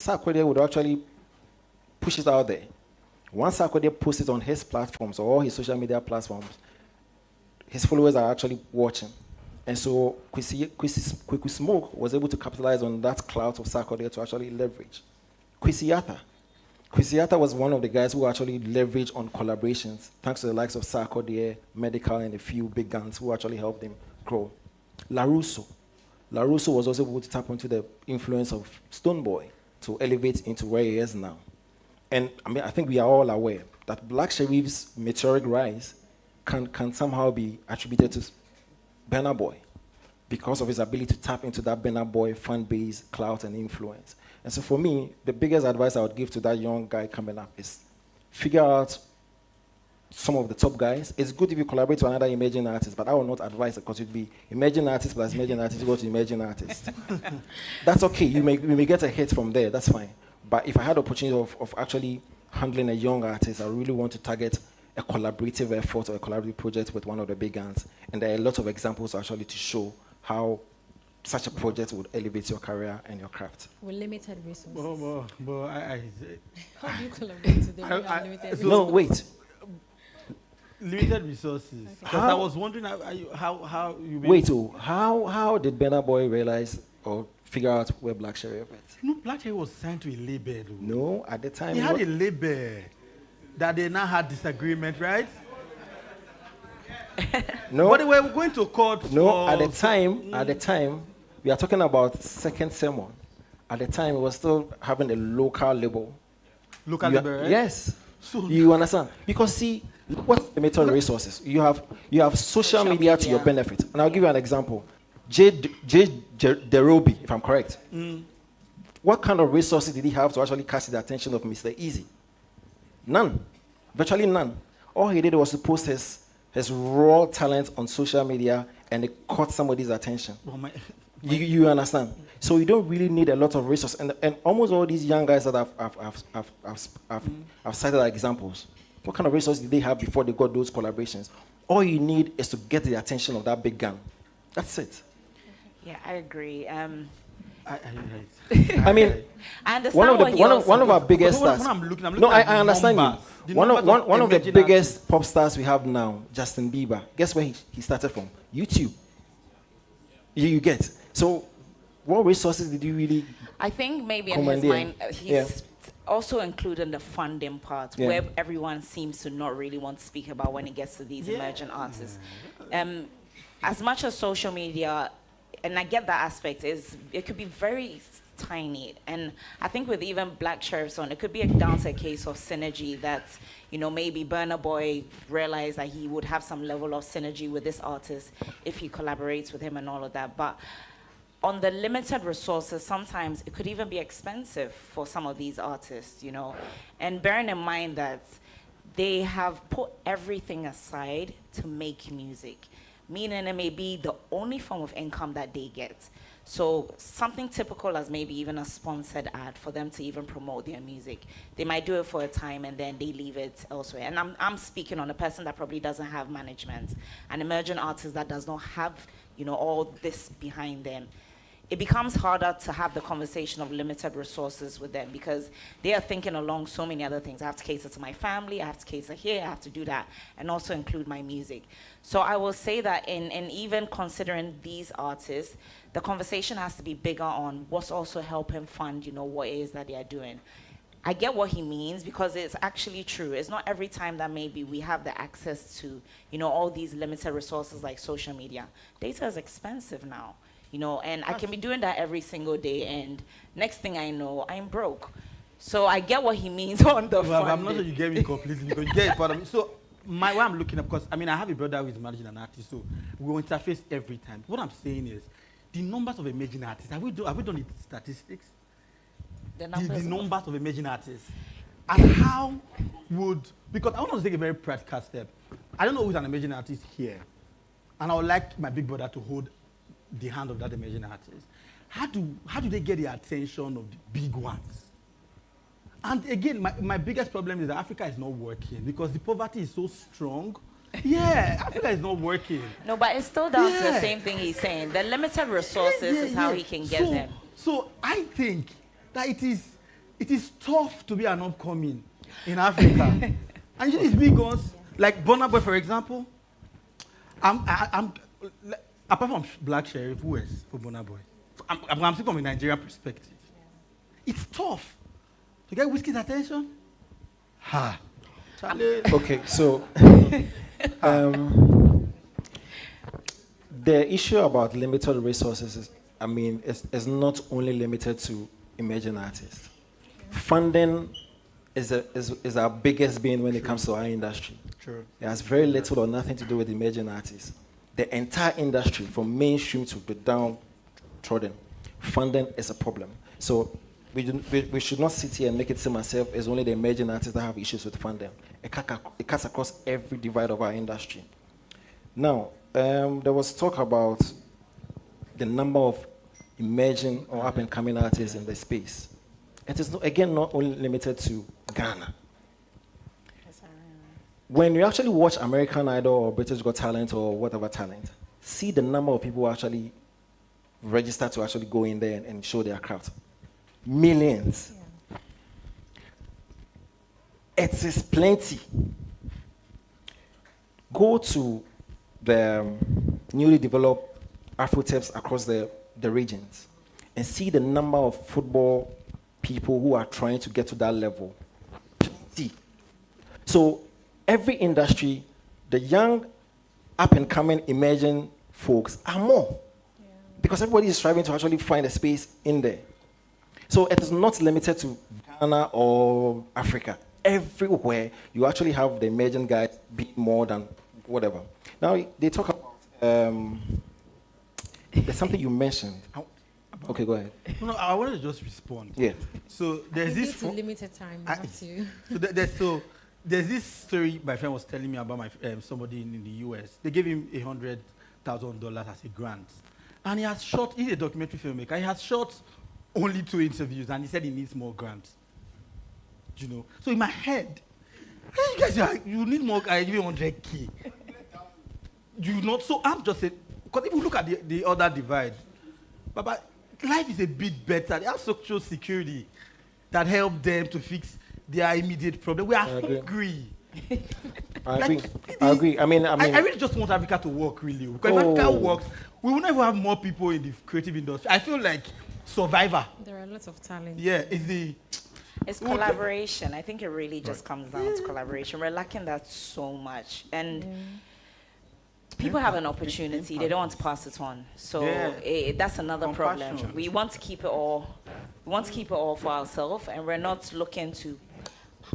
Sarkodie would actually push it out there. Once Sarkodie posts it on his platforms or his social media platforms, his followers are actually watching. And so Kwesi Smoke was able to capitalize on that clout of Sarkodie to actually leverage. Kwesi Yatta was one of the guys who actually leveraged on collaborations, thanks to the likes of Sarkodie, Medical, and a few big guns who actually helped him grow. LaRusso was also able to tap into the influence of Stonebwoy to elevate into where he is now. And I mean, I think we are all aware that Black Sherif's meteoric rise can somehow be attributed to Burna Boy because of his ability to tap into that Burna Boy fan base, clout, and influence. And so for me, the biggest advice I would give to that young guy coming up is figure out some of the top guys. It's good if you collaborate with another emerging artist, but I will not advise it because it would be emerging artist plus emerging artist, you go to emerging artist. That's okay. You may get a hit from there. That's fine. But if I had the opportunity of actually handling a young artist, I really want to target a collaborative effort or a collaborative project with one of the big guns. And there are a lot of examples actually to show how such a project would elevate your career and your craft. With limited resources. How do you collaborate with them with limited resources? No, wait. Limited resources. Because I was wondering how you... Wait, how did Burna Boy realize or figure out where Black Sherif went? No, Black Sherif was signed to a label. No, at the time... He had a label that they now had disagreement, right? No. But they were going to court. No, at the time, we are talking about Second Sermon. At the time, we were still having a local label. Local label, right? Yes. So you understand? Because see, what's the method resources? You have social media to your benefit. And I'll give you an example. J. Derobi, if I'm correct. What kind of resources did he have to actually catch the attention of Mr. Easy? None. Virtually none. All he did was to post his raw talent on social media and it caught somebody's attention. You understand? So you don't really need a lot of resources. And almost all these young guys that I've cited as examples, what kind of resources did they have before they got those collaborations? All you need is to get the attention of that big gun. That's it. Yeah, I agree. I mean, I understand one of our biggest stars. I'm looking I understand numbers. you. One of the biggest pop stars we have now, Justin Bieber. Guess where he started from? YouTube. You get. So, what resources did you really? I think maybe in his mind, he's also including the funding part, where everyone seems to not really want to speak about when it gets to these emerging artists. As much as social media, and I get that aspect, it could be very tiny. And I think with even Black Sherif's on, it could be down to a case of synergy that, maybe Burna Boy realized that he would have some level of synergy with this artist if he collaborates with him and all of that. But on the limited resources, sometimes it could even be expensive for some of these artists, And bearing in mind that they have put everything aside to make music, meaning it may be the only form of income that they get. So something typical as maybe even a sponsored ad for them to even promote their music. They might do it for a time and then they leave it elsewhere. And I'm speaking on a person that probably doesn't have management, an emerging artist that does not have, all this behind them. It becomes harder to have the conversation of limited resources with them because they are thinking along so many other things. I have to cater to my family, I have to cater here, I have to do that, and also include my music. So I will say that in even considering these artists, the conversation has to be bigger on what's also helping fund, what it is that they are doing. I get what he means because it's actually true. It's not every time that maybe we have the access to, all these limited resources like social media. Data is expensive now. And I can be doing that every single day, and next thing I know, I'm broke. So I get what he means on the funding. I'm not sure you get me completely because you get it part of me. So way I'm looking at, because I have a brother who is managing an artist, so we will interface every time. What I'm saying is, the numbers of emerging artists, have we done the statistics? The numbers of emerging artists. And how would, because I want to take a very practical step. I don't know who's an emerging artist here, and I would like my big brother to hold the hand of that emerging artist. How do they get the attention of the big ones? And again, my biggest problem is that Africa is not working because the poverty is so strong. Yeah, Africa is not working. No, but it's still down to the same thing he's saying. The limited resources is how he can get them. So I think that it is it is tough to be an upcoming in Africa. And you see these big guns, like Burna Boy, for example. I'm apart from Black Sheriff, who is for Burna Boy? I'm speaking from a Nigerian perspective. It's tough to get Whiskey's attention. Ha. Okay, so the issue about limited resources is not only limited to emerging artists. Funding is our biggest bane when it comes to our industry. True. It has very little or nothing to do with emerging artists. The entire industry, from mainstream to the downtrodden, funding is a problem. So we should not sit here and make it seem as if it's only the emerging artists that have issues with funding. It cuts across every divide of our industry. Now, there was talk about the number of emerging or up-and-coming artists in the space. It is, again, not only limited to Ghana. When you actually watch American Idol or British Got Talent or whatever talent, see the number of people who actually register to actually go in there and show their craft. Millions. Yeah. It is plenty. Go to the newly developed Afro-tapes across the regions and see the number of football people who are trying to get to that level. See. So every industry, the young, up-and-coming, emerging folks are more. Yeah. Because everybody is striving to actually find a space in there. So it is not limited to Ghana or Africa. Everywhere, you actually have the emerging guys be more than whatever. Now, they talk about, there's something you mentioned. Okay, go ahead. No, I want to just respond. Yeah. So there's this... limited time, you have to. So there's this story my friend was telling me about somebody in the US. They gave him $100,000 as a grant. And he has shot, he's a documentary filmmaker, he has shot only 2 interviews, and he said he needs more grants. You know? So in my head, you guys, you need more, I give you 100K. You not, so I'm just saying, because if you look at the other divide, but life is a bit better. They have social security that help them to fix their immediate problem. We are hungry. I agree. I really just want Africa to work, really. Because if Africa works, we will never have more people in the creative industry. I feel like Survivor. There are lots of talent. Yeah, it's collaboration. I think it really just comes down to collaboration. We're lacking that so much. And people have an opportunity. They don't want to pass it on. So that's another problem. We want to keep it all. We want to keep it all for ourselves, and we're not looking to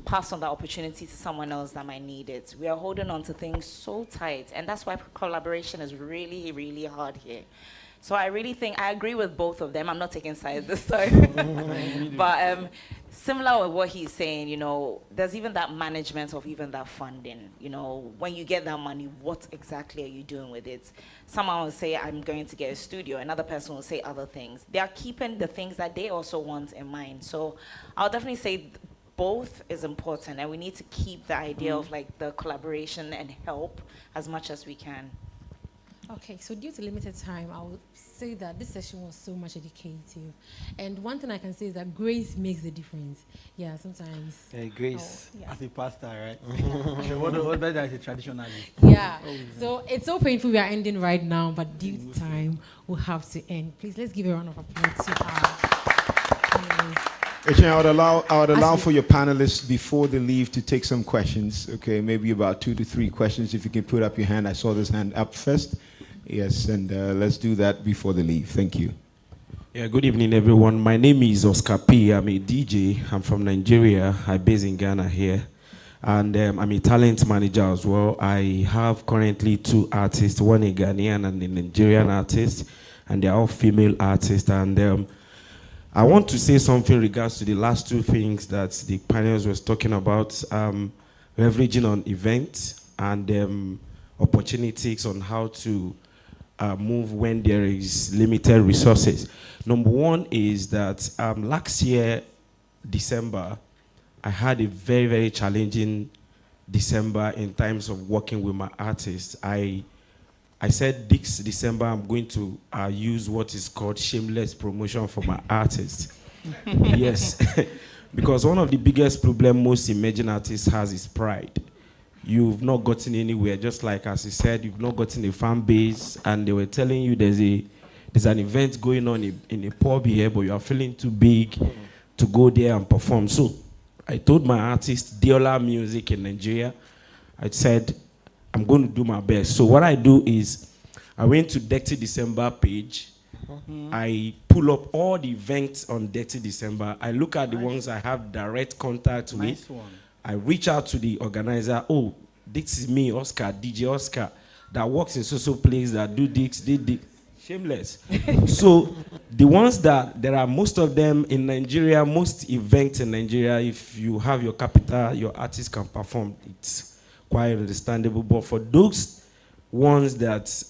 pass on that opportunity to someone else that might need it. We are holding on to things so tight, and that's why collaboration is really, really hard here. So I really think I agree with both of them. I'm not taking sides this time. But similar with what he's saying, you know, there's even that management of even that funding. You know, when you get that money, what exactly are you doing with it? Someone will say, I'm going to get a studio. Another person will say other things. They are keeping the things that they also want in mind. So I'll definitely say both is important, and we need to keep the idea of like the collaboration and help as much as we can. Okay, so due to limited time, I would say that this session was so much educative. And one thing I can say is that grace makes the difference. Yeah, sometimes. Yeah, grace. As a pastor, right? So what better as a traditionalist? Yeah. So it's so painful we are ending right now, but due to time, we'll have to end. Please, let's give a round of applause to our... I would allow for your panelists before they leave to take some questions. Okay, maybe about 2 to 3 questions. If you can put up your hand. I saw this hand up first. Yes, and let's do that before they leave. Thank you. Yeah, good evening, everyone. My name is Oscar P. I'm a DJ. I'm from Nigeria. I'm based in Ghana here. And I'm a talent manager as well. I have currently 2 artists, one a Ghanaian and a Nigerian artist, and they're all female artists. And I want to say something in regards to the last 2 things that the panelists was talking about, leveraging on events and opportunities on how to move when there is limited resources. Number 1 is that last year, December, I had a very, very challenging December in terms of working with my artists. I said this December I'm going to use what is called shameless promotion for my artists. Yes, Because one of the biggest problems most emerging artists has is pride. You've not gotten anywhere, just like as he said, you've not gotten a fan base, and they were telling you there's an event going on in a pub here, but you are feeling too big to go there and perform. So I told my artist, Diola Music in Nigeria, I said, I'm going to do my best. So what I do is, I went to Dirty December page. I pull up all the events on Dirty December. I look at the ones I have direct contact with. I reach out to the organizer. Oh, this is me, Oscar, DJ Oscar, that works in social place, that do this, did this. Shameless. So the ones that, there are most of them in Nigeria, most events in Nigeria, if you have your capital, your artist can perform. It's quite understandable. But for those ones that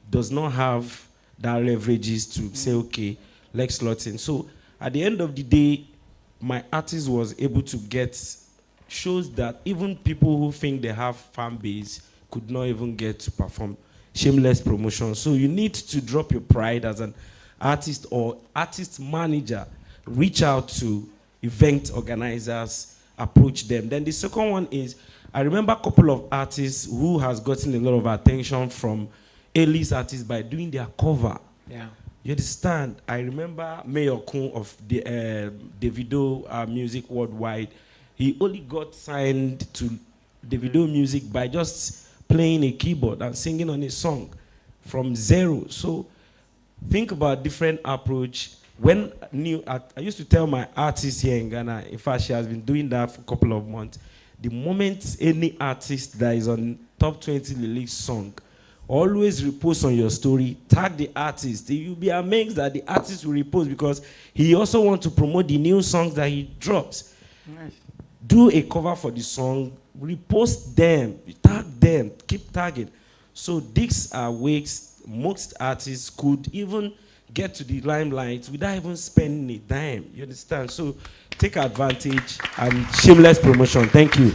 does not have that leverages to say, okay, let's slot in. So at the end of the day, my artist was able to get shows that even people who think they have fan base could not even get to perform. Shameless promotion. So you need to drop your pride as an artist or artist manager. Reach out to event organizers, approach them. Then the second one is, I remember a couple of artists who has gotten a lot of attention from A-list artists by doing their cover. Yeah. You understand? I remember Mayor Kun of the Davido Music Worldwide. He only got signed to Davido Music by just playing a keyboard and singing on a song from zero. So think about different approach. When I used to tell my artist here in Ghana, in fact, she has been doing that for a couple of months. The moment any artist that is on top 20 release song, always repost on your story, tag the artist. You'll be amazed that the artist will repost because he also wants to promote the new songs that he drops. Nice. Do a cover for the song, repost them, tag them, keep tagging. So these are ways most artists could even get to the limelight without even spending a dime. You understand? So take advantage and shameless promotion. Thank you.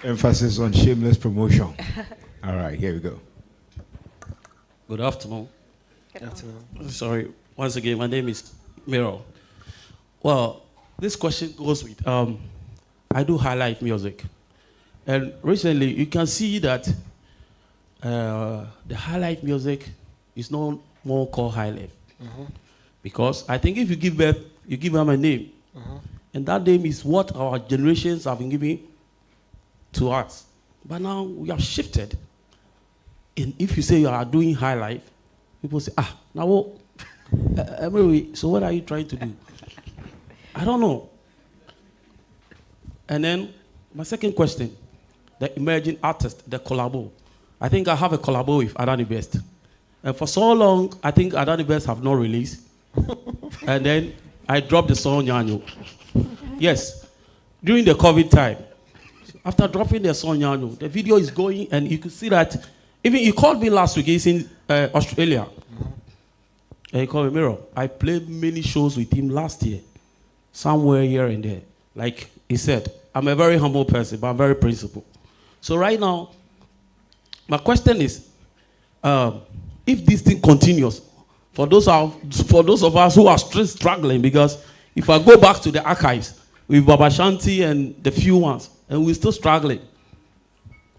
Emphasis on shameless promotion. All right, here we go. Good afternoon. Good afternoon. Sorry, once again, my name is Miro. Well, this question goes with, I do highlight music. And recently, you can see that the highlight music is no more called highlight. Because I think if you give birth, you give them a name. And that name is what our generations have been giving to us. But now we have shifted. And if you say you are doing high life, people say, now what? So what are you trying to do? I don't know. And then my second question, the emerging artist, the collabo. I think I have a collabo with Adani Best. And for so long, I think Adani Best have not released. And then I dropped the song Nyanyo. Yes, during the COVID time. After dropping the song Nyanyo, the video is going, and you can see that. Even he called me last week. He's in Australia. And he called me, Miro. I played many shows with him last year, somewhere here and there. Like he said, I'm a very humble person, but I'm very principled. So right now, my question is, if this thing continues, for those of us who are still struggling, because if I go back to the archives with Baba Shanti and the few ones, and we're still struggling,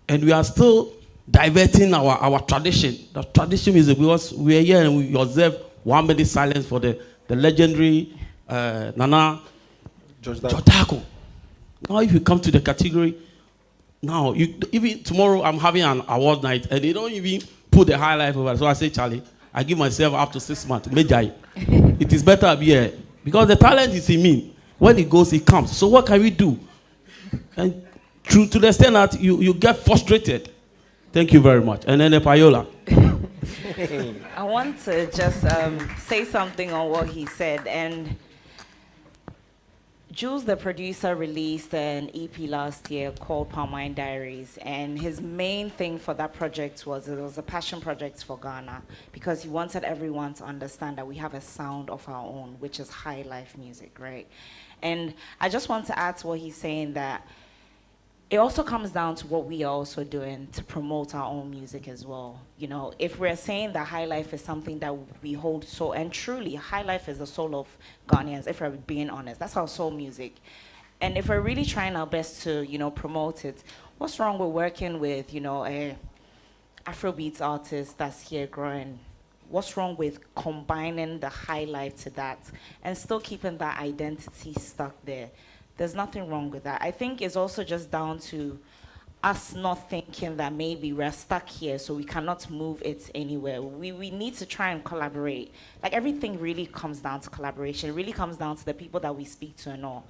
and we are still diverting our tradition. The tradition is because we are here and we observe 1 minute silence for the legendary Nana Jotako. Now if you come to the category, now even tomorrow I'm having an award night and they don't even put the highlight over. So I say, Charlie, I give myself up to 6 months. Mejai. It is better to be here. Because the talent is in me. When it goes, it comes. So what can we do? And to the extent that you get frustrated. Thank you very much. And then the Payola. I want to just say something on what he said. And Jules, the producer, released an EP last year called Palm Wine Diaries. And his main thing for that project was it was a passion project for Ghana because he wanted everyone to understand that we have a sound of our own, which is high life music, right? And I just want to add to what he's saying that it also comes down to what we are also doing to promote our own music as well. You know, if we're saying that high life is something that we hold so, and truly, high life is the soul of Ghanaians, if we're being honest, that's our soul music. And if we're really trying our best to, you know, promote it, what's wrong with working with, you know, a Afrobeats artist that's here growing? What's wrong with combining the high life to that and still keeping that identity stuck there? There's nothing wrong with that. I think it's also just down to us not thinking that maybe we're stuck here, so we cannot move it anywhere. We need to try and collaborate. Like, everything really comes down to collaboration. It really comes down to the people that we speak to and all.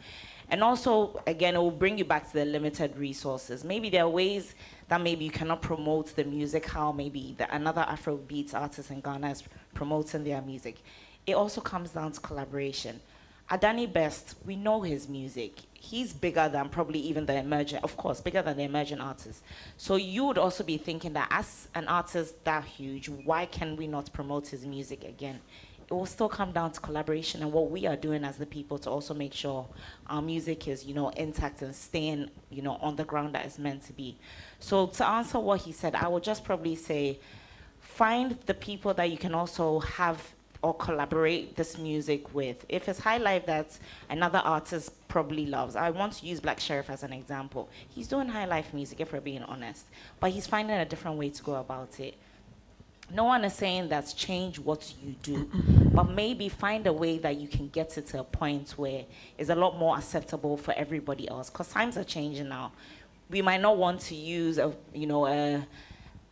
And also, again, it will bring you back to the limited resources. Maybe there are ways that maybe you cannot promote the music how maybe another Afrobeats artist in Ghana is promoting their music. It also comes down to collaboration. Adani Best, we know his music. He's bigger than probably even the emerging, of course, bigger than the emerging artists. So you would also be thinking that as an artist that huge, why can we not promote his music again? It will still come down to collaboration and what we are doing as the people to also make sure our music is, you know, intact and staying, you know, on the ground that it's meant to be. So to answer what he said, I would just probably say, find the people that you can also have or collaborate this music with. If it's high life that another artist probably loves, I want to use Black Sheriff as an example. He's doing high life music, if we're being honest, but he's finding a different way to go about it. No one is saying that's change what you do, but maybe find a way that you can get it to a point where it's a lot more acceptable for everybody else, because times are changing now. We might not want to use a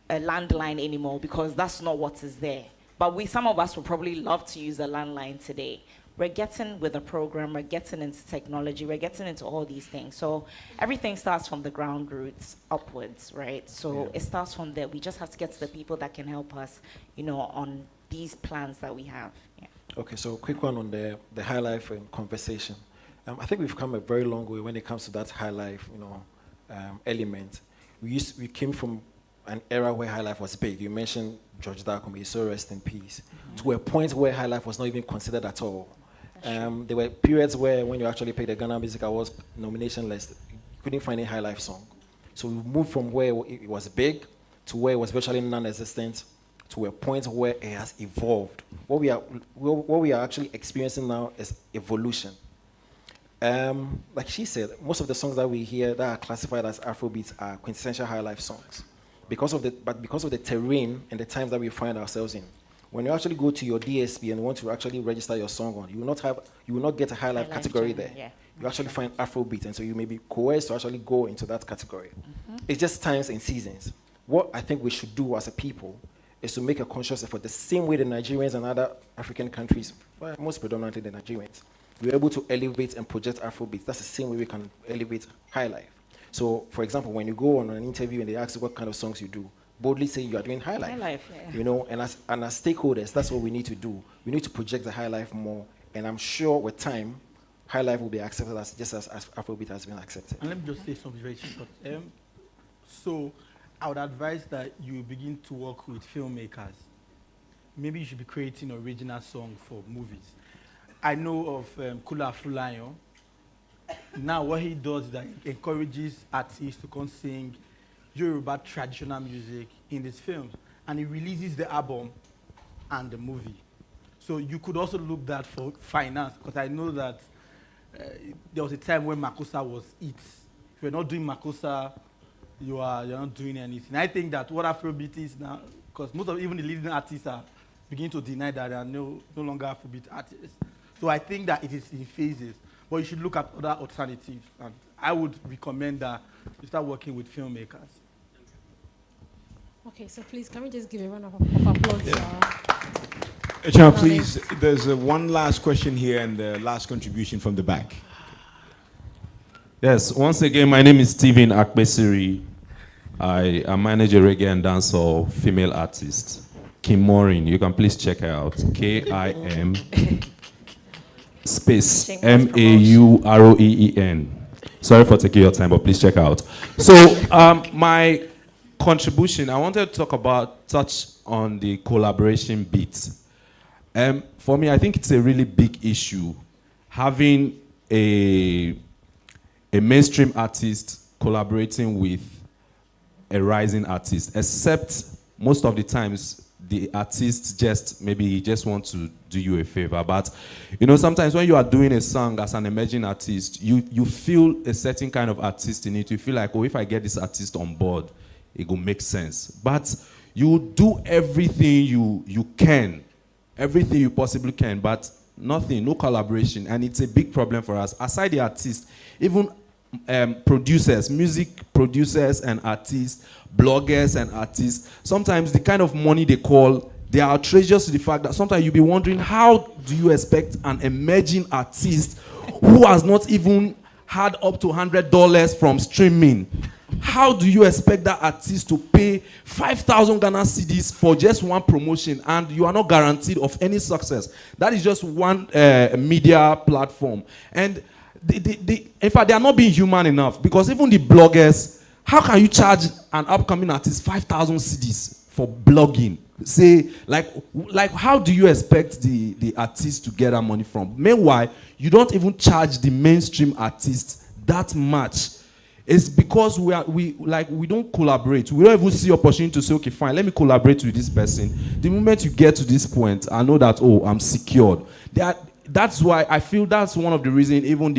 landline anymore because that's not what is there. But some of us would probably love to use a landline today. We're getting with a program, we're getting into technology, we're getting into all these things. So everything starts from the ground roots upwards, right? So it starts from there. We just have to get to the people that can help us, you know, on these plans that we have. Yeah. Okay, so quick one on the high life conversation. I think we've come a very long way when it comes to that high life, you know, element. We came from an era where high life was big. You mentioned George Darko, may so rest in peace, to a point where high life was not even considered at all. There were periods where when you actually played the Ghana Music Awards nomination list, you couldn't find a high life song. So we moved from where it was big to where it was virtually non-existent to a point where it has evolved. What we are actually experiencing now is evolution. Like she said, most of the songs that we hear that are classified as Afrobeats are quintessential high life songs. Because of the terrain and the times that we find ourselves in. When you actually go to your DSP and want to actually register your song on, you will not get a high life category there. Yeah. You actually find Afrobeat, and so you may be coerced to actually go into that category. It's just times and seasons. What I think we should do as a people is to make a conscious effort, the same way the Nigerians and other African countries, well, most predominantly the Nigerians, we're able to elevate and project Afrobeat. That's the same way we can elevate high life. So, for example, when you go on an interview and they ask you what kind of songs you do, boldly say you are doing high life. High life, yeah. You know, and as stakeholders, that's what we need to do. We need to project the high life more, and I'm sure with time, high life will be accepted just as Afrobeat has been accepted. And let me just say something very short. So, I would advise that you begin to work with filmmakers. Maybe you should be creating original songs for movies. I know of Kula Fulayo. Now what he does is that he encourages artists to come sing Yoruba traditional music in his films, and he releases the album and the movie. So you could also look that for finance, because I know that there was a time when Makossa was it. If you're not doing Makossa, you're not doing anything. I think that what Afrobeat is now, because most of even the leading artists are beginning to deny that they are no longer Afrobeat artists. So I think that it is in phases. But you should look at other alternatives. And I would recommend that you start working with filmmakers. Okay, so please, can we just give a round of applause? John, please, there's one last question here and the last contribution from the back. Yes, once again, my name is Stephen Akbesiri. I manage a reggae and dancehall female artist, Kim Maureen. You can please check her out. Kim space Maureen. Sorry for taking your time, but please check out. So my contribution, I wanted to touch on the collaboration bit. For me, I think it's a really big issue having a mainstream artist collaborating with a rising artist, except most of the times the artist just want to do you a favor. But sometimes when you are doing a song as an emerging artist, you feel a certain kind of artist in it. You feel like, oh, if I get this artist on board, it will make sense. But you do everything you can, everything you possibly can, but nothing, no collaboration. And it's a big problem for us. Aside the artists, even producers, music producers and artists, bloggers and artists, sometimes the kind of money they call, they are outrageous to the fact that sometimes you'll be wondering, how do you expect an emerging artist who has not even had up to $100 from streaming, how do you expect that artist to pay 5,000 Ghana cedis for just one promotion, and you are not guaranteed of any success? That is just one media platform. And in fact, they are not being human enough, because even the bloggers, how can you charge an upcoming artist 5,000 cedis for blogging? Say, like how do you expect the artist to get that money from? Meanwhile, you don't even charge the mainstream artists that much. It's because we don't collaborate. We don't even see opportunity to say, okay, fine, let me collaborate with this person. The moment you get to this point, I know that, oh, I'm secured. That's why I feel that's one of the reasons even